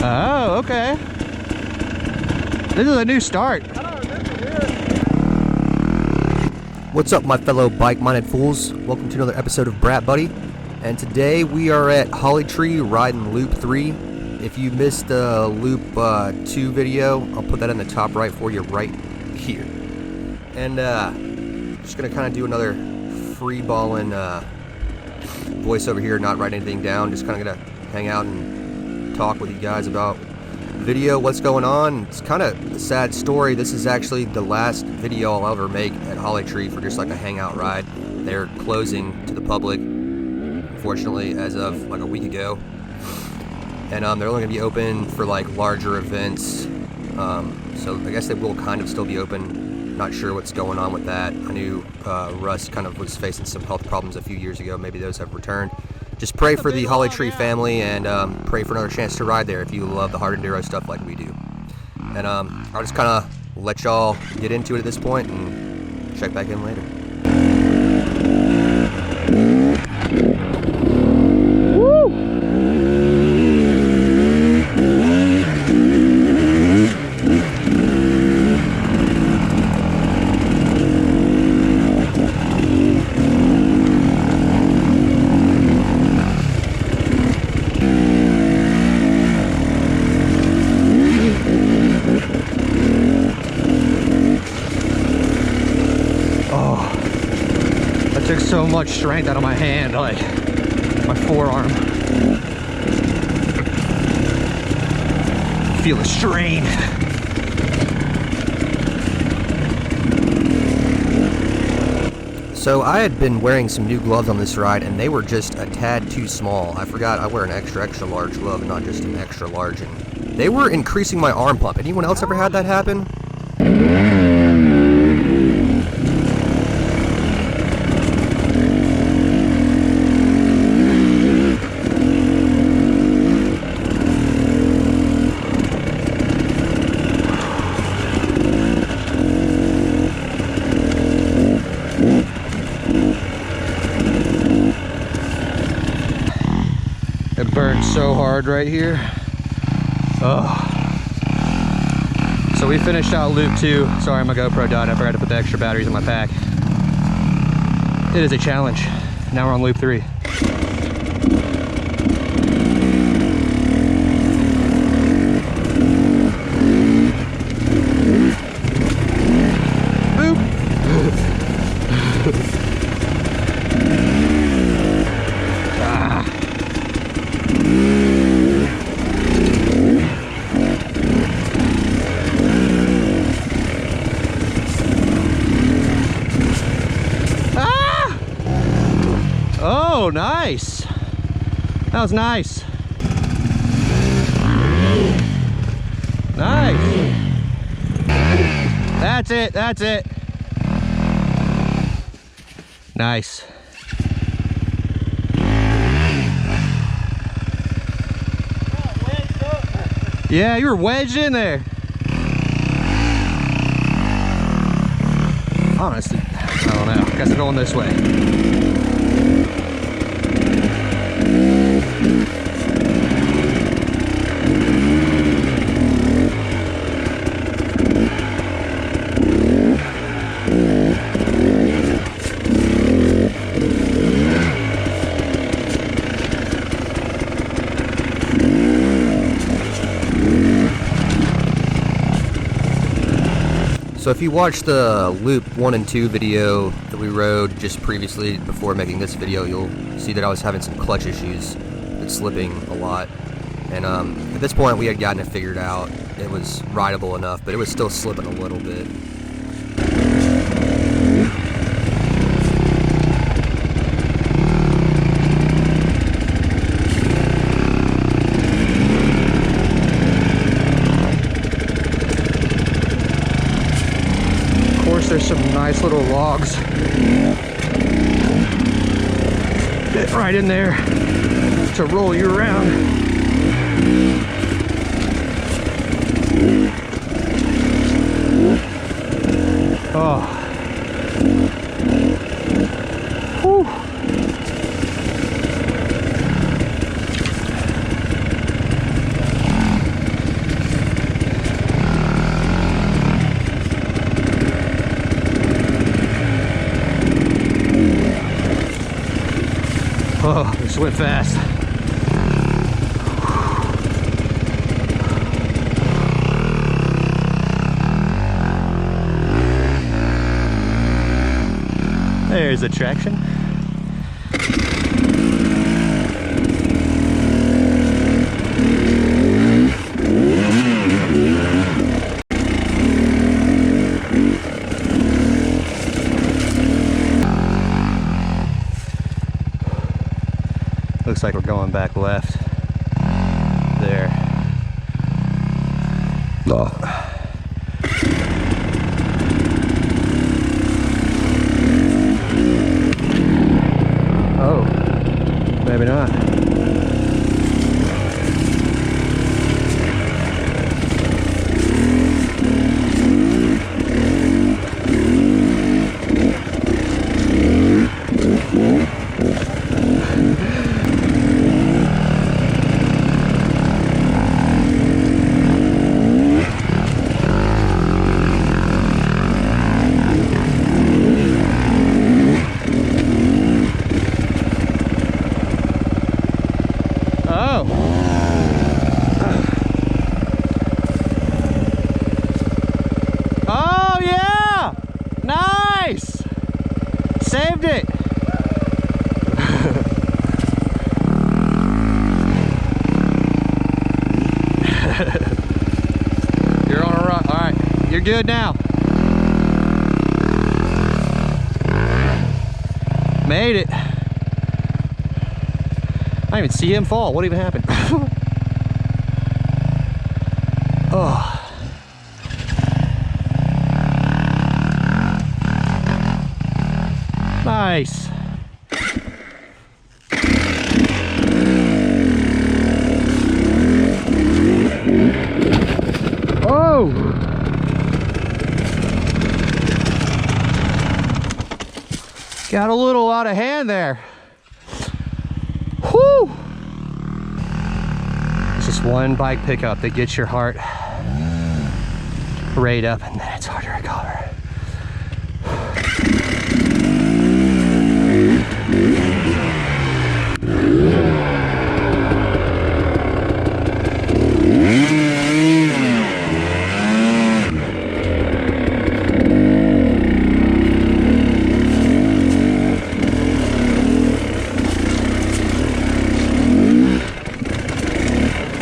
Oh, okay. This is a new start. What's up, my fellow bike-minded fools? Welcome to another episode of Brat Buddy. And today we are at Hollytree riding Loop 3. If you missed the Loop 2 video, I'll put that in the top right for you right here. And just going to kind of do another free-balling voice over here, not write anything down. Just kind of going to hang out and talk with you guys about video, what's going on. It's kind of a sad story. This is actually the last video I'll ever make at Hollytree for just like a hangout ride. They're closing to the public, unfortunately, as of like a week ago. And they're only going to be open for like larger events. So I guess they will kind of still be open. Not sure what's going on with that. I knew Russ kind of was facing some health problems a few years ago. Maybe those have returned. Just pray for the Hollytree family and pray for another chance to ride there if you love the hard enduro stuff like we do. And I'll just kind of let y'all get into it at this point and check back in later. Took so much strength out of my hand, like my forearm. Feel the strain. So I had been wearing some new gloves on this ride, and they were just a tad too small. I forgot I wear an extra large glove and not just an extra large, and they were increasing my arm pump. Anyone else ever had that happen? It burns so hard right here. Oh. So we finished out Loop 2. Sorry, my GoPro died. I forgot to put the extra batteries in my pack. It is a challenge. Now we're on Loop 3. Oh, nice. That was nice. Nice. That's it. That's it. Nice. Yeah, you were wedged in there. Honestly, I don't know. Guess I'm going this way. So if you watched the Loop 1 and 2 video that we rode just previously before making this video, you'll see that I was having some clutch issues and slipping a lot. And at this point we had gotten it figured out. It was rideable enough, but it was still slipping a little bit. There's some nice little logs. Fit right in there to roll you around. Oh. Whew. just went fast. There's the traction. Looks like we're going back left there. Oh, maybe not. Oh yeah! Nice! Saved it! You're on a rock. Alright, you're good now. Made it. I didn't even see him fall. What even happened? Oh. Nice. Oh. Got a little out of hand there. Whew. It's just one bike pickup that gets your heart rate up, and then it's hard to recover.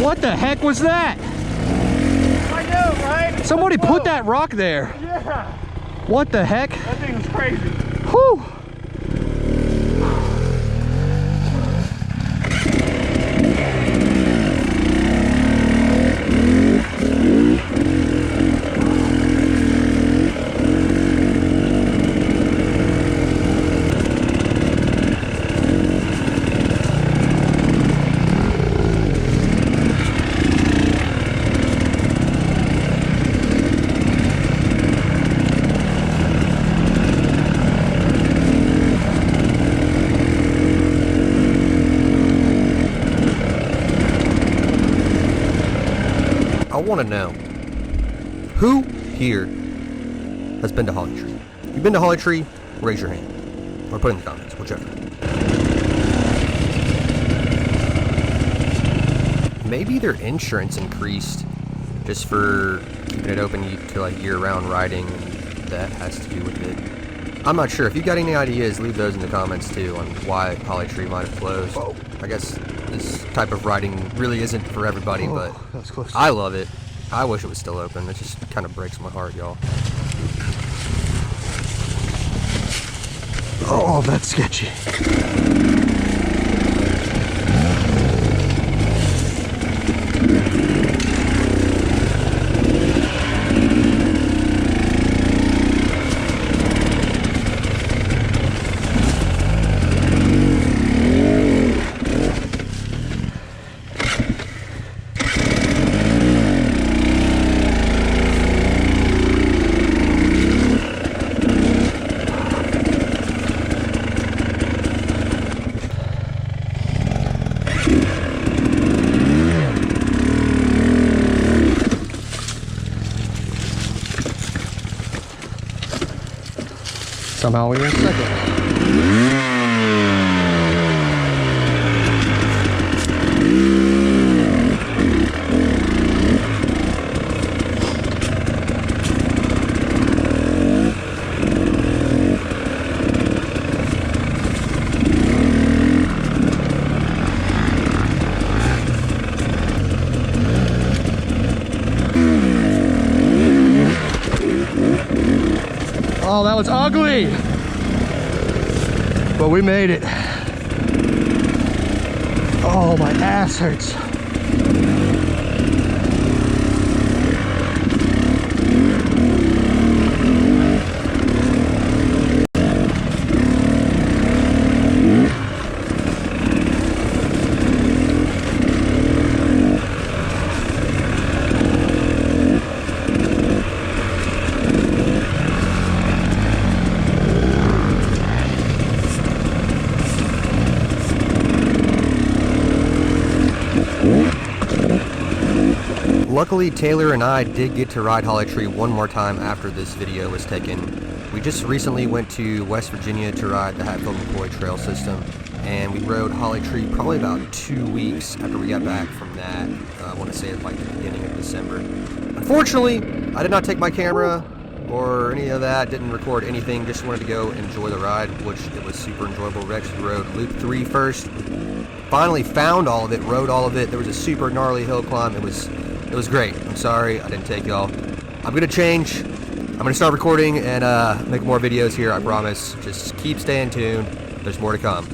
What the heck was that? I know, right? Somebody put that rock there. Yeah. What the heck? That thing was crazy. Whew. I want to know, who here has been to Hollytree? If you've been to Hollytree, raise your hand. Or put it in the comments, whichever. Maybe their insurance increased just for keeping it open to like year-round riding, and that has to do with it. I'm not sure. If you got any ideas, leave those in the comments too on why Hollytree might have closed. Oh. I guess this type of riding really isn't for everybody, but that was close. I love it. I wish it was still open. It just kind of breaks my heart, y'all. Oh, that's sketchy. Somehow we were in second. Oh, that was ugly. But we made it. Oh, my ass hurts. Luckily, Taylor and I did get to ride Hollytree one more time after this video was taken. We just recently went to West Virginia to ride the Hatfield McCoy Trail System, and we rode Hollytree probably about 2 weeks after we got back from that. I want to say it's like the beginning of December. Unfortunately, I did not take my camera or any of that, didn't record anything, just wanted to go enjoy the ride, which it was super enjoyable. We actually rode Loop 3 first, finally found all of it, rode all of it. There was a super gnarly hill climb. It was great. I'm sorry I didn't take y'all. I'm gonna change. I'm gonna start recording and make more videos here, I promise. Just keep staying tuned. There's more to come.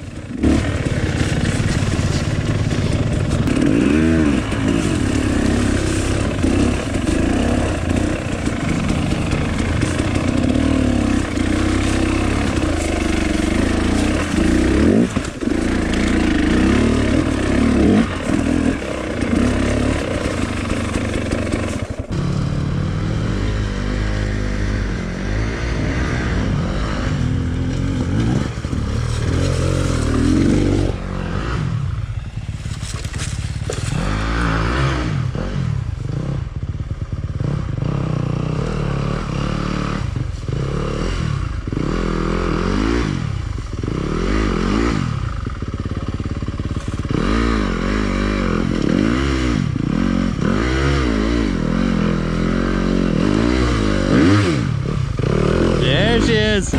There she is.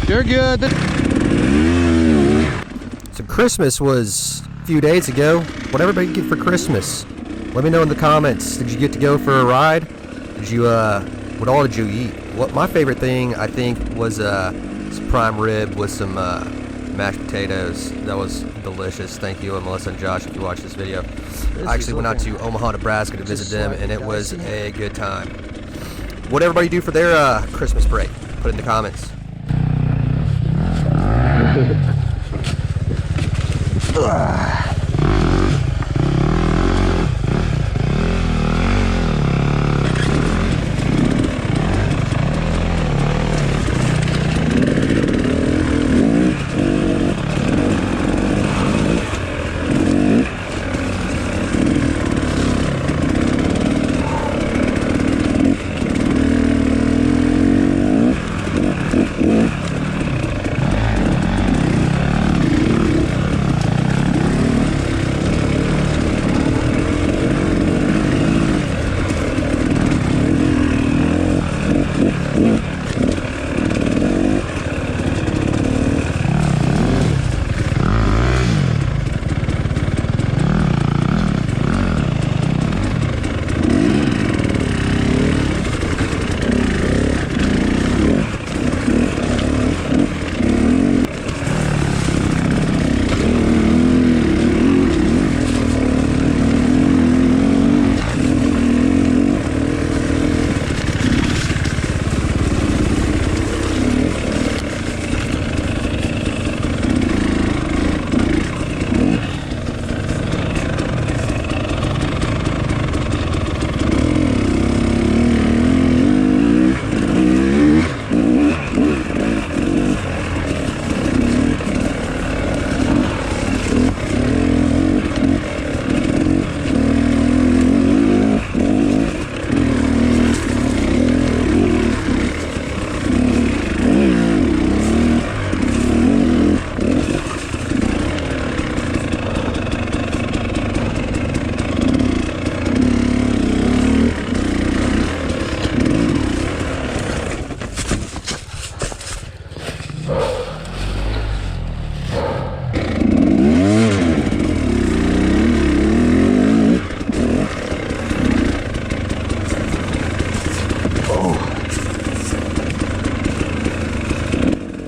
You're good. So Christmas was a few days ago. What everybody get for Christmas? Let me know in the comments. Did you get to go for a ride? Did you what all did you eat? What my favorite thing I think was some prime rib with some mashed potatoes. That was delicious. Thank you, Melissa and Josh, if you watch this video. I actually went out to Omaha, Nebraska to visit them, and it was a good time. What did everybody do for their Christmas break? Put it in the comments.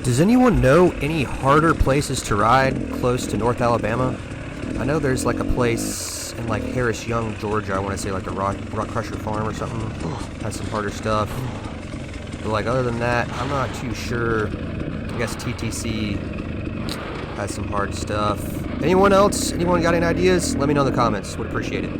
Does anyone know any harder places to ride close to North Alabama? I know there's like a place in like Harris Young, Georgia. I want to say like the Rock Crusher Farm or something. Has some harder stuff. But like other than that, I'm not too sure. I guess TTC has some hard stuff. Anyone else? Anyone got any ideas? Let me know in the comments. Would appreciate it.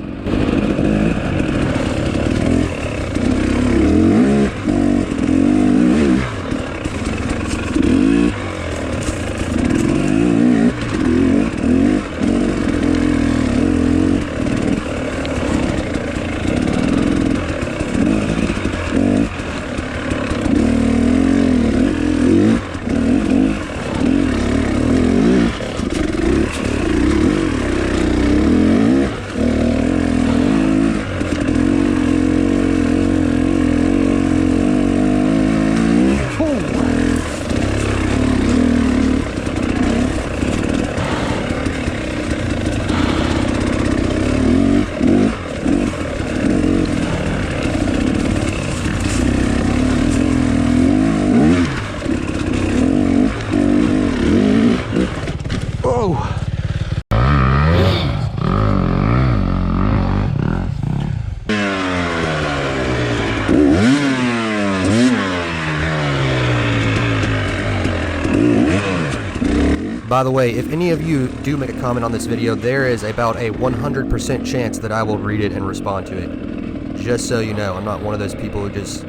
By the way, if any of you do make a comment on this video, there is about a 100% chance that I will read it and respond to it. Just so you know, I'm not one of those people who just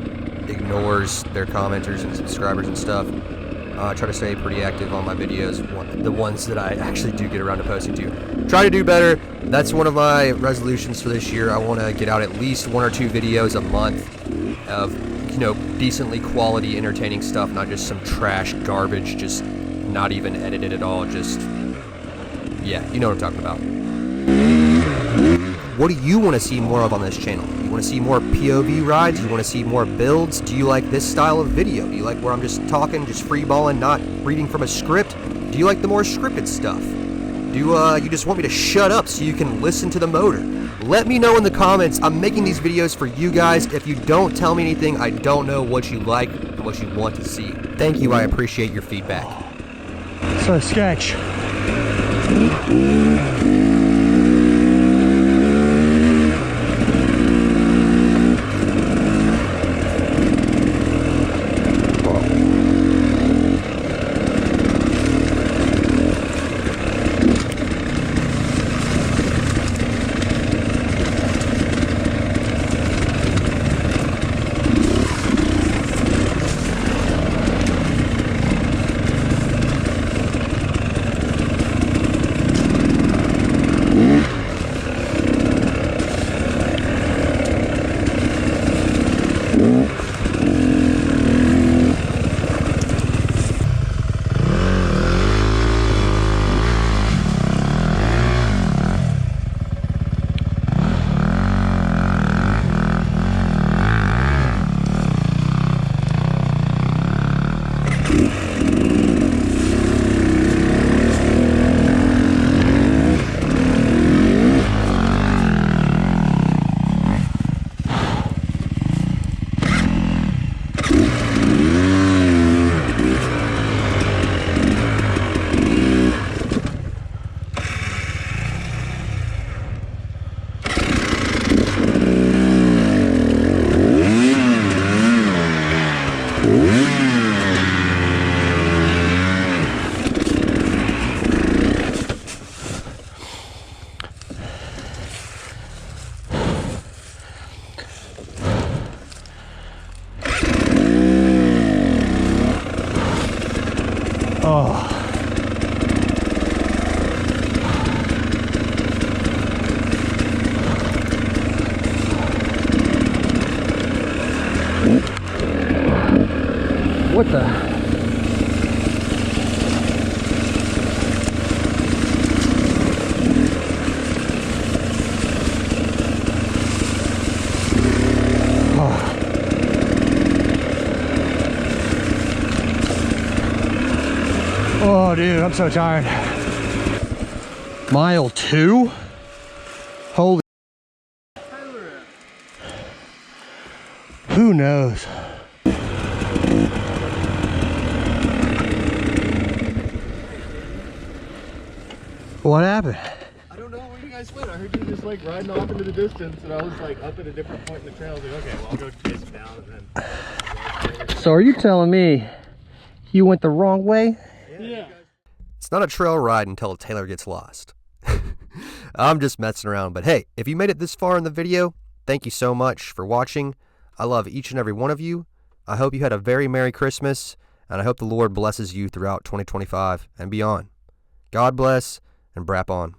ignores their commenters and subscribers and stuff. I try to stay pretty active on my videos, the ones that I actually do get around to posting to. Try to do better. That's one of my resolutions for this year. I want to get out at least 1 or 2 videos a month of, you know, decently quality, entertaining stuff, not just some trash garbage, just not even edited at all, just, yeah, you know what I'm talking about. What do you want to see more of on this channel? You want to see more POV rides? You want to see more builds? Do you like this style of video? Do you like where I'm just talking, just freeballing, not reading from a script? Do you like the more scripted stuff? Do you just want me to shut up so you can listen to the motor? Let me know in the comments. I'm making these videos for you guys. If you don't tell me anything, I don't know what you like and what you want to see. Thank you, I appreciate your feedback. So sketch. What the? Oh, dude, I'm so tired. Mile 2? Holy. Who knows? What happened? I don't know where you guys went. I heard you just like riding off into the distance, and I was like up at a different point in the trail. I was like, okay, well, I'll go chase him down and then. So are you telling me you went the wrong way? Yeah. It's not a trail ride until Taylor gets lost. I'm just messing around, but hey, if you made it this far in the video, thank you so much for watching. I love each and every one of you. I hope you had a very Merry Christmas, and I hope the Lord blesses you throughout 2025 and beyond. God bless, and brap on.